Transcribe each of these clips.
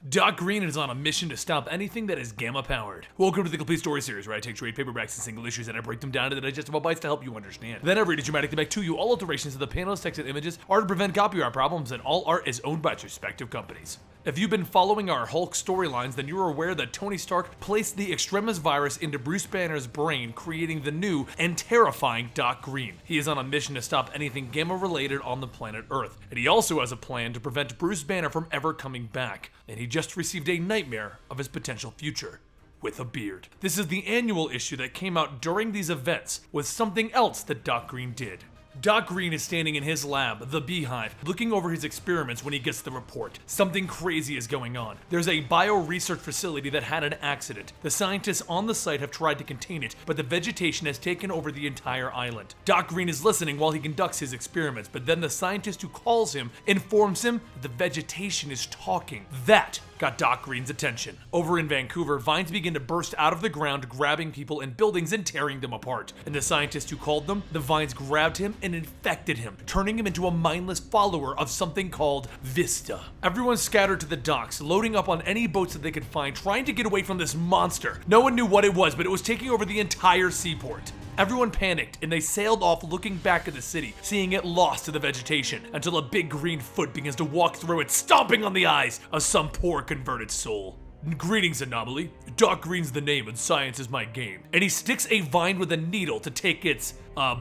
Doc Green is on a mission to stop anything that is gamma-powered. Welcome to the Complete Story Series, where I take trade paperbacks and single issues and I break them down into digestible bites to help you understand. Then I read it dramatically back to you. All alterations of the panels, text, and images are to prevent copyright problems, and all art is owned by its respective companies. If you've been following our Hulk storylines, then you're aware that Tony Stark placed the Extremis virus into Bruce Banner's brain, creating the new and terrifying Doc Green. He is on a mission to stop anything gamma-related on the planet Earth, and he also has a plan to prevent Bruce Banner from ever coming back, and he just received a nightmare of his potential future. With a beard. This is the annual issue that came out during these events, with something else that Doc Green did. Doc Green is standing in his lab, the Beehive, looking over his experiments when he gets the report. Something crazy is going on. There's a bio-research facility that had an accident. The scientists on the site have tried to contain it, but the vegetation has taken over the entire island. Doc Green is listening while he conducts his experiments, but then the scientist who calls him informs him that the vegetation is talking. That got Doc Green's attention. Over in Vancouver, vines begin to burst out of the ground, grabbing people and buildings and tearing them apart. And the scientist who called them, the vines grabbed him and infected him, turning him into a mindless follower of something called Vista. Everyone scattered to the docks, loading up on any boats that they could find, trying to get away from this monster. No one knew what it was, but it was taking over the entire seaport. Everyone panicked, and they sailed off looking back at the city, seeing it lost to the vegetation, until a big green foot begins to walk through it, stomping on the eyes of some poor converted soul. Greetings, Anomaly. Doc Green's the name and science is my game. And he sticks a vine with a needle to take its,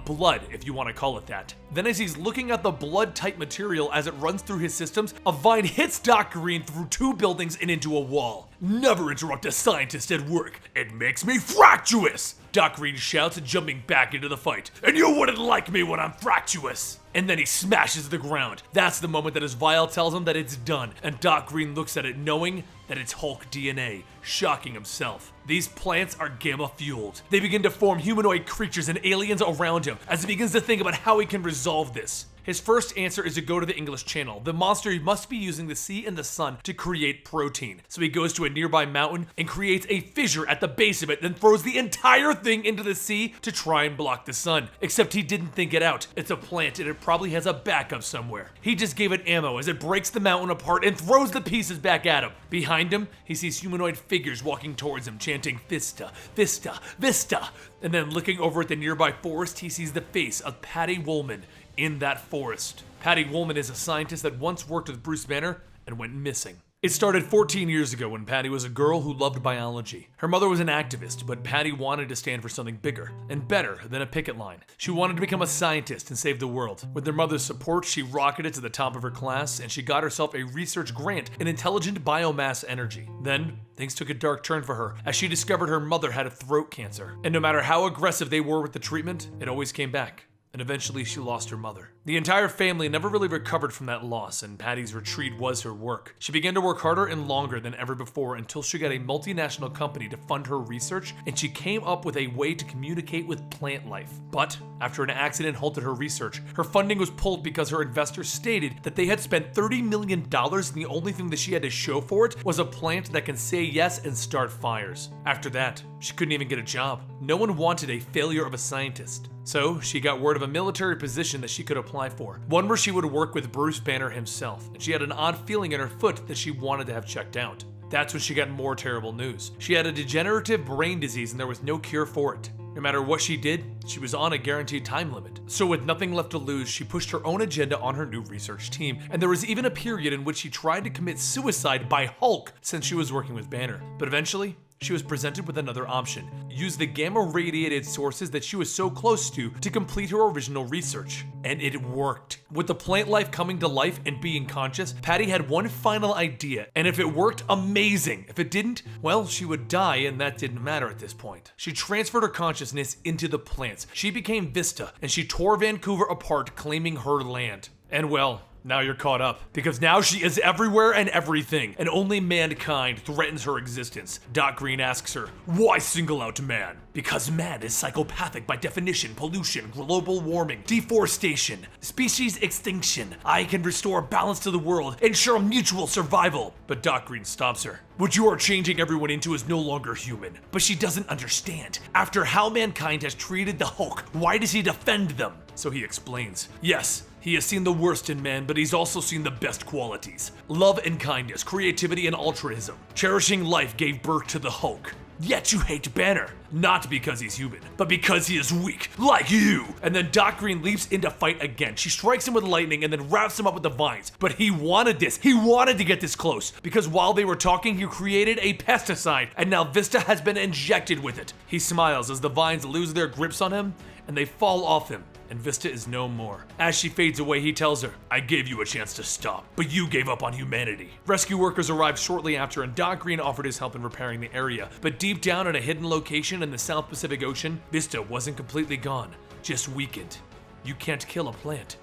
blood, if you want to call it that. Then as he's looking at the blood-type material as it runs through his systems, a vine hits Doc Green through 2 buildings and into a wall. Never interrupt a scientist at work. It makes me fractious! Doc Green shouts, jumping back into the fight. And you wouldn't like me when I'm fractious! And then he smashes the ground. That's the moment that his vial tells him that it's done, and Doc Green looks at it knowing that it's Hulk DNA, shocking himself. These plants are gamma-fueled. They begin to form humanoid creatures and aliens around him as he begins to think about how he can resolve this. His first answer is to go to the English Channel. The monster must be using the sea and the sun to create protein. So he goes to a nearby mountain and creates a fissure at the base of it, then throws the entire thing into the sea to try and block the sun. Except he didn't think it out. It's a plant and it probably has a backup somewhere. He just gave it ammo as it breaks the mountain apart and throws the pieces back at him. Behind him, he sees humanoid figures walking towards him, chanting Vista, Vista, Vista. And then looking over at the nearby forest, he sees the face of Patty Woolman in that forest. Patty Woolman is a scientist that once worked with Bruce Banner and went missing. It started 14 years ago when Patty was a girl who loved biology. Her mother was an activist, but Patty wanted to stand for something bigger and better than a picket line. She wanted to become a scientist and save the world. With her mother's support, she rocketed to the top of her class and she got herself a research grant in intelligent biomass energy. Then, things took a dark turn for her as she discovered her mother had a throat cancer. And no matter how aggressive they were with the treatment, it always came back. And eventually she lost her mother. The entire family never really recovered from that loss, and Patty's retreat was her work. She began to work harder and longer than ever before until she got a multinational company to fund her research, and she came up with a way to communicate with plant life. But after an accident halted her research, her funding was pulled because her investors stated that they had spent $30 million and the only thing that she had to show for it was a plant that can say yes and start fires. After that, she couldn't even get a job. No one wanted a failure of a scientist. So she got word of a military position that she could apply for, one where she would work with Bruce Banner himself, and she had an odd feeling in her foot that she wanted to have checked out. That's when she got more terrible news. She had a degenerative brain disease and there was no cure for it. No matter what she did, she was on a guaranteed time limit. So with nothing left to lose, she pushed her own agenda on her new research team, and there was even a period in which she tried to commit suicide by Hulk since she was working with Banner. But eventually, she was presented with another option. Use the gamma-radiated sources that she was so close to complete her original research. And it worked. With the plant life coming to life and being conscious, Patty had one final idea, and if it worked, amazing. If it didn't, well, she would die, and that didn't matter at this point. She transferred her consciousness into the plants. She became Vista, and she tore Vancouver apart, claiming her land. And well, now you're caught up, because now she is everywhere and everything, and only mankind threatens her existence. Doc Green asks her, why single out man? Because man is psychopathic by definition, pollution, global warming, deforestation, species extinction. I can restore balance to the world, ensure mutual survival. But Doc Green stops her. What you are changing everyone into is no longer human. But she doesn't understand. After how mankind has treated the Hulk, why does he defend them? So he explains, yes, He has seen the worst in man, but he's also seen the best qualities. Love and kindness, creativity and altruism. Cherishing life gave birth to the Hulk. Yet you hate Banner. Not because he's human, but because he is weak, like you! And then Doc Green leaps in to fight again. She strikes him with lightning and then wraps him up with the vines. But he wanted this. He wanted to get this close. Because while they were talking, he created a pesticide, and now Vista has been injected with it. He smiles as the vines lose their grips on him, and they fall off him. And Vista is no more. As she fades away, he tells her, I gave you a chance to stop, but you gave up on humanity. Rescue workers arrived shortly after, and Doc Green offered his help in repairing the area. But deep down in a hidden location in the South Pacific Ocean, Vista wasn't completely gone, just weakened. You can't kill a plant.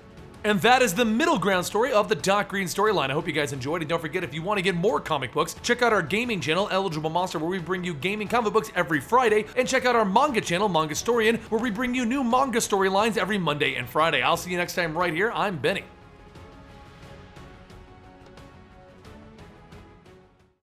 And that is the middle ground story of the Doc Green storyline. I hope you guys enjoyed, and don't forget, if you want to get more comic books, check out our gaming channel, Eligible Monster, where we bring you gaming comic books every Friday, and check out our manga channel, Comicstorian, where we bring you new manga storylines every Monday and Friday. I'll see you next time right here. I'm Benny.